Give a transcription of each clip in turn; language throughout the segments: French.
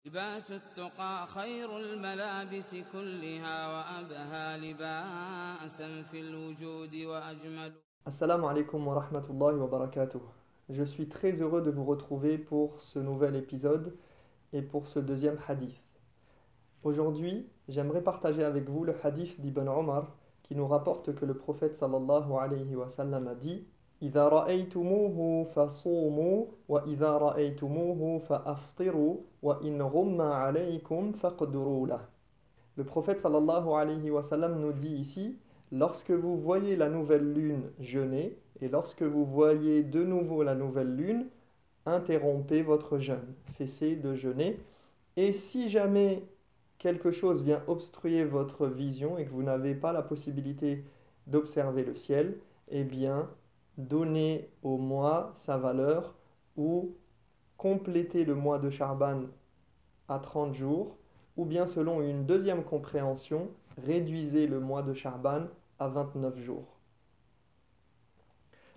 لباس التقى خير الملابس كلها وأبهى لباسا في الوجود وأجمل. Assalamu alaikum wa rahmatullahi wa barakatuh. Je suis très heureux de vous retrouver pour ce nouvel épisode et pour ce deuxième hadith. Aujourd'hui, j'aimerais partager avec vous le hadith d'Ibn Omar qui nous rapporte que le prophète sallallahu alayhi wa sallam a dit إذا رأيتموه فصوموا وإذا رأيتموه فأفطروا وإن غم عليكم فاقدروا له. Le prophète sallallahu alayhi wa sallam nous dit ici, lorsque vous voyez la nouvelle lune, jeûnez, et lorsque vous voyez de nouveau la nouvelle lune, interrompez votre jeûne, cessez de jeûner. Et si jamais quelque chose vient obstruer votre vision et que vous n'avez pas la possibilité d'observer le ciel, eh bien, donnez au mois sa valeur ou complétez le mois de Charban à 30 jours, ou bien selon une deuxième compréhension, réduisez le mois de Charban à 29 jours.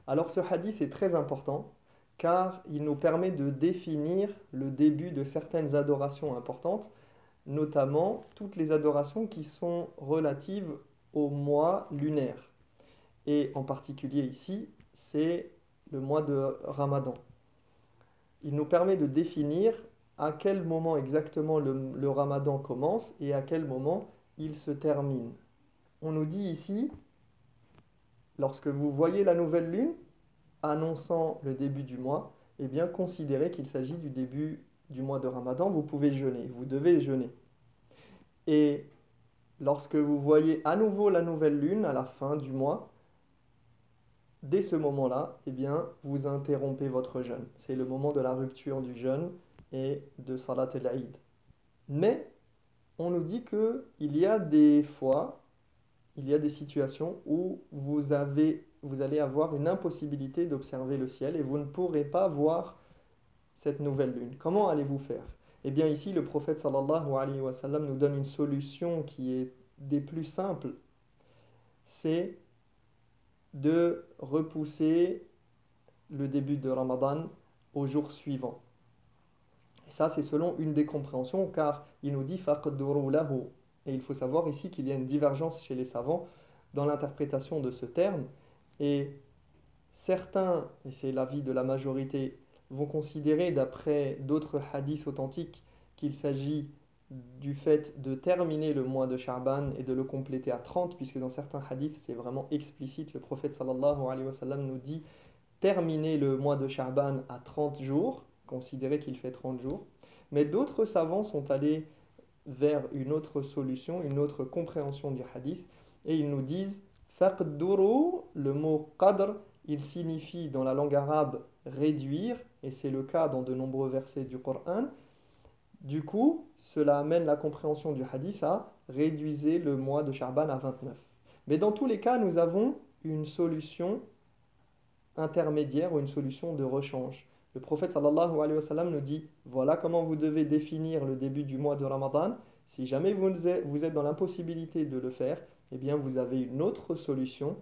Alors ce hadith est très important car il nous permet de définir le début de certaines adorations importantes, notamment toutes les adorations qui sont relatives au mois lunaire. Et en particulier ici, c'est le mois de Ramadan. Il nous permet de définir à quel moment exactement le Ramadan commence et à quel moment il se termine. On nous dit ici, lorsque vous voyez la nouvelle lune annonçant le début du mois, eh bien considérez qu'il s'agit du début du mois de Ramadan, vous pouvez jeûner, vous devez jeûner. Et lorsque vous voyez à nouveau la nouvelle lune à la fin du mois, dès ce moment-là, eh bien, vous interrompez votre jeûne. C'est le moment de la rupture du jeûne et de Salat el-Eid. Mais on nous dit qu'il y a des fois, il y a des situations où vous allez avoir une impossibilité d'observer le ciel et vous ne pourrez pas voir cette nouvelle lune. Comment allez-vous faire? Eh bien ici, le prophète sallallahu alayhi wa sallam nous donne une solution qui est des plus simples. C'est de repousser le début de Ramadan au jour suivant. Et ça, c'est selon une des compréhensions, car il nous dit faqduru lahu. Et il faut savoir ici qu'il y a une divergence chez les savants dans l'interprétation de ce terme. Et certains, et c'est l'avis de la majorité, vont considérer, d'après d'autres hadiths authentiques, qu'il s'agit du fait de terminer le mois de Sha'ban et de le compléter à 30, puisque dans certains hadiths, c'est vraiment explicite. Le prophète sallallahu alayhi wa sallam nous dit terminer le mois de Sha'ban à 30 jours, considérer qu'il fait 30 jours. Mais d'autres savants sont allés vers une autre solution, une autre compréhension du hadith, et ils nous disent faqduru, le mot qadr, il signifie dans la langue arabe réduire, et c'est le cas dans de nombreux versets du Coran. Du coup, cela amène la compréhension du hadith à réduire le mois de Sha'ban à 29. Mais dans tous les cas, nous avons une solution intermédiaire ou une solution de rechange. Le prophète sallallahu alayhi wa sallam nous dit, voilà comment vous devez définir le début du mois de Ramadan. Si jamais vous êtes dans l'impossibilité de le faire, eh bien vous avez une autre solution.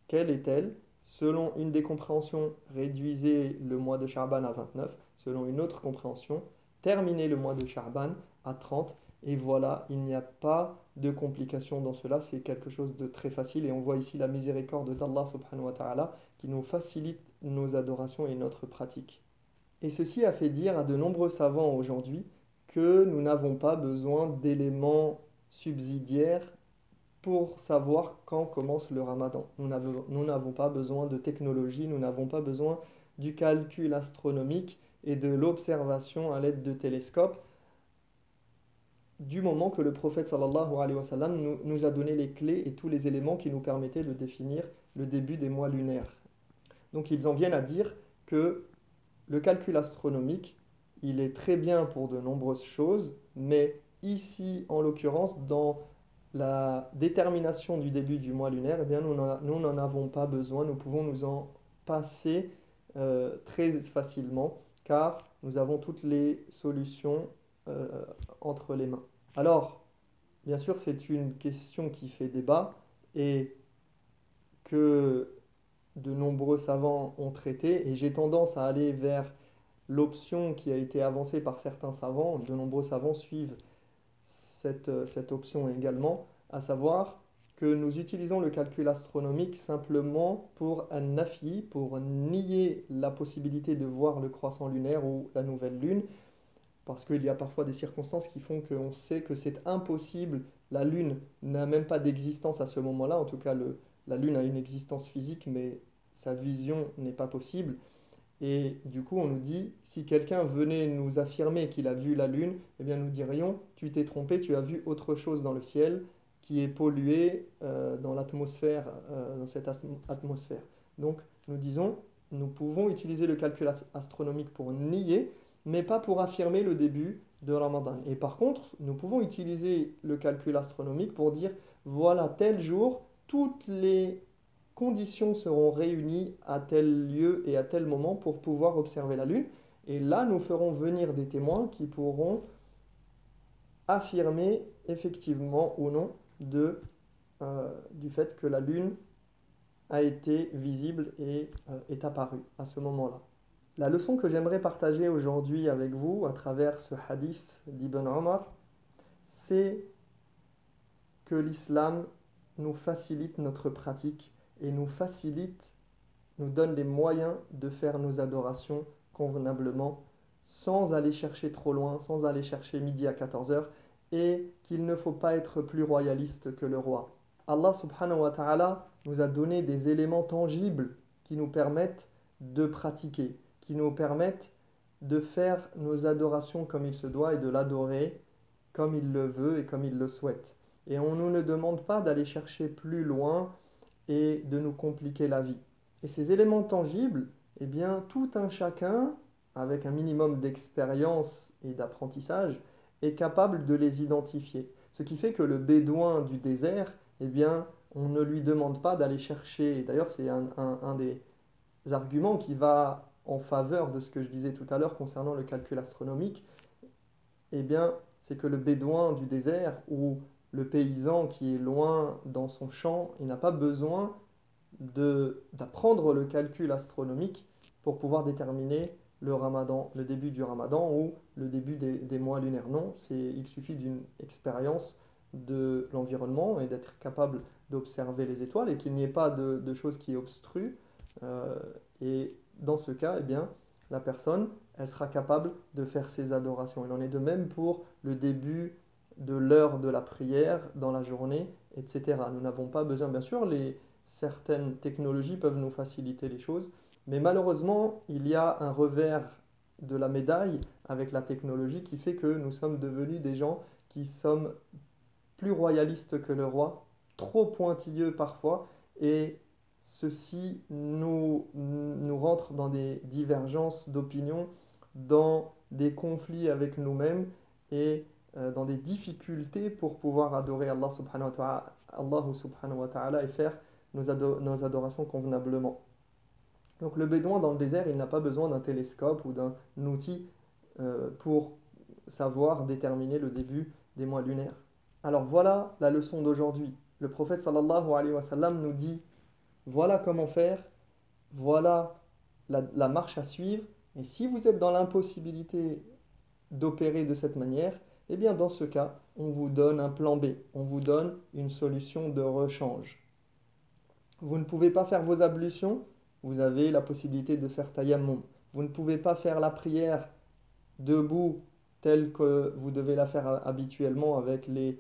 Quelle est-elle? Selon une des compréhensions, réduisez le mois de Sha'ban à 29. Selon une autre compréhension, terminez le mois de Sha'ban à 30. Et voilà, il n'y a pas de complication dans cela. C'est quelque chose de très facile. Et on voit ici la miséricorde d'Allah subhanahu wa ta'ala qui nous facilite nos adorations et notre pratique. Et ceci a fait dire à de nombreux savants aujourd'hui que nous n'avons pas besoin d'éléments subsidiaires pour savoir quand commence le Ramadan. Nous n'avons pas besoin de technologie, nous n'avons pas besoin du calcul astronomique et de l'observation à l'aide de télescopes, du moment que le prophète sallallahu alayhi wa sallam nous a donné les clés et tous les éléments qui nous permettaient de définir le début des mois lunaires. Donc ils en viennent à dire que le calcul astronomique, il est très bien pour de nombreuses choses, mais ici, en l'occurrence, dans la détermination du début du mois lunaire, eh bien, nous n'en avons pas besoin, nous pouvons nous en passer très facilement, car nous avons toutes les solutions entre les mains. Alors, bien sûr, c'est une question qui fait débat et que de nombreux savants ont traité, et j'ai tendance à aller vers l'option qui a été avancée par certains savants, de nombreux savants suivent cette option également, à savoir que nous utilisons le calcul astronomique simplement pour un nafi, pour nier la possibilité de voir le croissant lunaire ou la nouvelle lune, parce qu'il y a parfois des circonstances qui font qu'on sait que c'est impossible, la lune n'a même pas d'existence à ce moment-là, en tout cas la lune a une existence physique, mais sa vision n'est pas possible. Et du coup, on nous dit, si quelqu'un venait nous affirmer qu'il a vu la Lune, eh bien nous dirions, tu t'es trompé, tu as vu autre chose dans le ciel qui est pollué dans l'atmosphère, dans cette atmosphère. Donc, nous disons, nous pouvons utiliser le calcul astronomique pour nier, mais pas pour affirmer le début de Ramadan. Et par contre, nous pouvons utiliser le calcul astronomique pour dire, voilà, tel jour, toutes les conditions seront réunies à tel lieu et à tel moment pour pouvoir observer la Lune. Et là, nous ferons venir des témoins qui pourront affirmer effectivement ou non du fait que la Lune a été visible et est apparue à ce moment-là. La leçon que j'aimerais partager aujourd'hui avec vous à travers ce hadith d'Ibn Omar, c'est que l'islam nous facilite notre pratique et nous donne les moyens de faire nos adorations convenablement, sans aller chercher trop loin, sans aller chercher midi à 14 heures, et qu'il ne faut pas être plus royaliste que le roi. Allah subhanahu wa ta'ala nous a donné des éléments tangibles qui nous permettent de pratiquer, qui nous permettent de faire nos adorations comme il se doit et de l'adorer comme il le veut et comme il le souhaite. Et on ne nous demande pas d'aller chercher plus loin et de nous compliquer la vie. Et ces éléments tangibles, eh bien, tout un chacun, avec un minimum d'expérience et d'apprentissage, est capable de les identifier. Ce qui fait que le bédouin du désert, eh bien, on ne lui demande pas d'aller chercher, et d'ailleurs c'est un des arguments qui va en faveur de ce que je disais tout à l'heure concernant le calcul astronomique, eh bien, c'est que le bédouin du désert ou le paysan qui est loin dans son champ, il n'a pas besoin d'apprendre le calcul astronomique pour pouvoir déterminer le ramadan, le début du ramadan ou le début des mois lunaires. Non, il suffit d'une expérience de l'environnement et d'être capable d'observer les étoiles et qu'il n'y ait pas de choses qui obstruent. Et dans ce cas, eh bien, la personne, elle sera capable de faire ses adorations. Il en est de même pour le début de l'heure de la prière dans la journée, etc. Nous n'avons pas besoin, bien sûr, certaines technologies peuvent nous faciliter les choses, mais malheureusement, il y a un revers de la médaille avec la technologie qui fait que nous sommes devenus des gens qui sommes plus royalistes que le roi, trop pointilleux parfois, et ceci nous rentre dans des divergences d'opinion, dans des conflits avec nous-mêmes et dans des difficultés pour pouvoir adorer Allah subhanahu wa ta'ala et faire nos adorations convenablement. Donc le bédouin dans le désert, il n'a pas besoin d'un télescope ou d'un outil pour savoir déterminer le début des mois lunaires. Alors voilà la leçon d'aujourd'hui. Le prophète sallallahu alayhi wa sallam nous dit, voilà comment faire, voilà la marche à suivre, et si vous êtes dans l'impossibilité d'opérer de cette manière, eh bien dans ce cas, on vous donne un plan B, on vous donne une solution de rechange. Vous ne pouvez pas faire vos ablutions, vous avez la possibilité de faire tayammum. Vous ne pouvez pas faire la prière debout telle que vous devez la faire habituellement avec les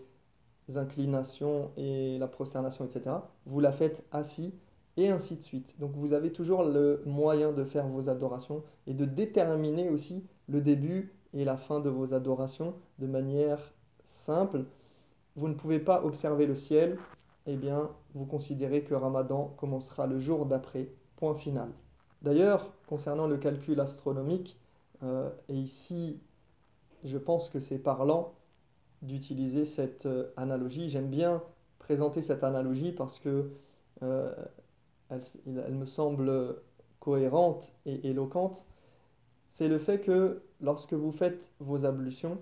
inclinations et la prosternation, etc. Vous la faites assis et ainsi de suite. Donc vous avez toujours le moyen de faire vos adorations et de déterminer aussi le début et la fin de vos adorations de manière simple. Vous ne pouvez pas observer le ciel, eh bien vous considérez que Ramadan commencera le jour d'après, point final. D'ailleurs, concernant le calcul astronomique, et ici je pense que c'est parlant d'utiliser cette analogie. J'aime bien présenter cette analogie parce que elle me semble cohérente et éloquente. C'est le fait que lorsque vous faites vos ablutions,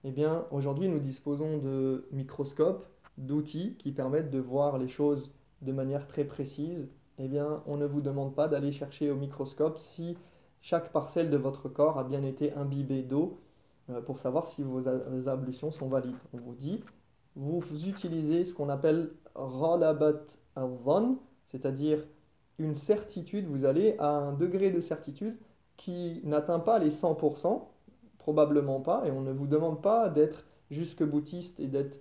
eh bien, aujourd'hui, nous disposons de microscopes, d'outils qui permettent de voir les choses de manière très précise. Eh bien, on ne vous demande pas d'aller chercher au microscope si chaque parcelle de votre corps a bien été imbibée d'eau pour savoir si vos ablutions sont valides. On vous dit, vous utilisez ce qu'on appelle ghalabat al-dhann, c'est-à-dire une certitude, vous allez à un degré de certitude qui n'atteint pas les 100%, probablement pas, et on ne vous demande pas d'être jusque-boutiste et d'être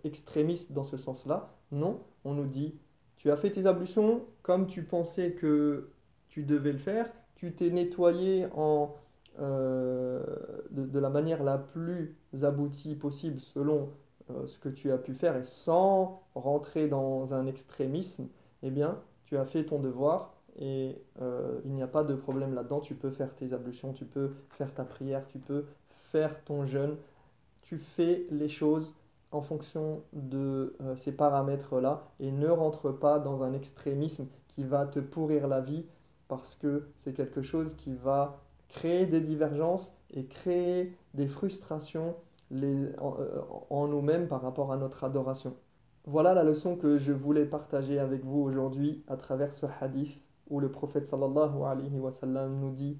extrémiste dans ce sens-là. Non, on nous dit, tu as fait tes ablutions comme tu pensais que tu devais le faire, tu t'es nettoyé de la manière la plus aboutie possible selon ce que tu as pu faire et sans rentrer dans un extrémisme, eh bien, tu as fait ton devoir et il n'y a pas de problème là-dedans. Tu peux faire tes ablutions, tu peux faire ta prière, tu peux faire ton jeûne. Tu fais les choses en fonction de ces paramètres-là et ne rentre pas dans un extrémisme qui va te pourrir la vie parce que c'est quelque chose qui va créer des divergences et créer des frustrations en nous-mêmes par rapport à notre adoration. Voilà la leçon que je voulais partager avec vous aujourd'hui à travers ce hadith où le prophète sallallahu alayhi wa sallam nous dit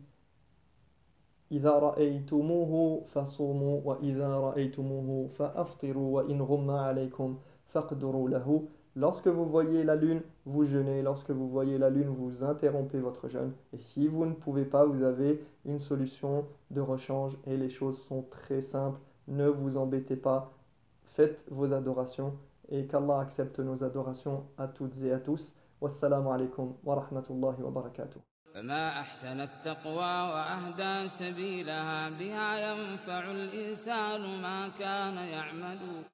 إذا رأيتموه فصوموا وإذا رأيتموه فأفطروا وإن غم عليكم فاقدروا له. Lorsque vous voyez la lune, vous jeûnez. Lorsque vous voyez la lune, vous interrompez votre jeûne. Et si vous ne pouvez pas, vous avez une solution de rechange et les choses sont très simples. Ne vous embêtez pas. Faites vos adorations et qu'Allah accepte nos adorations à toutes et à tous. Wassalamu alaikum wa rahmatullahi wa barakatuh. فما أحسن التقوى وأهدى سبيلها بها ينفع الإنسان ما كان يعمل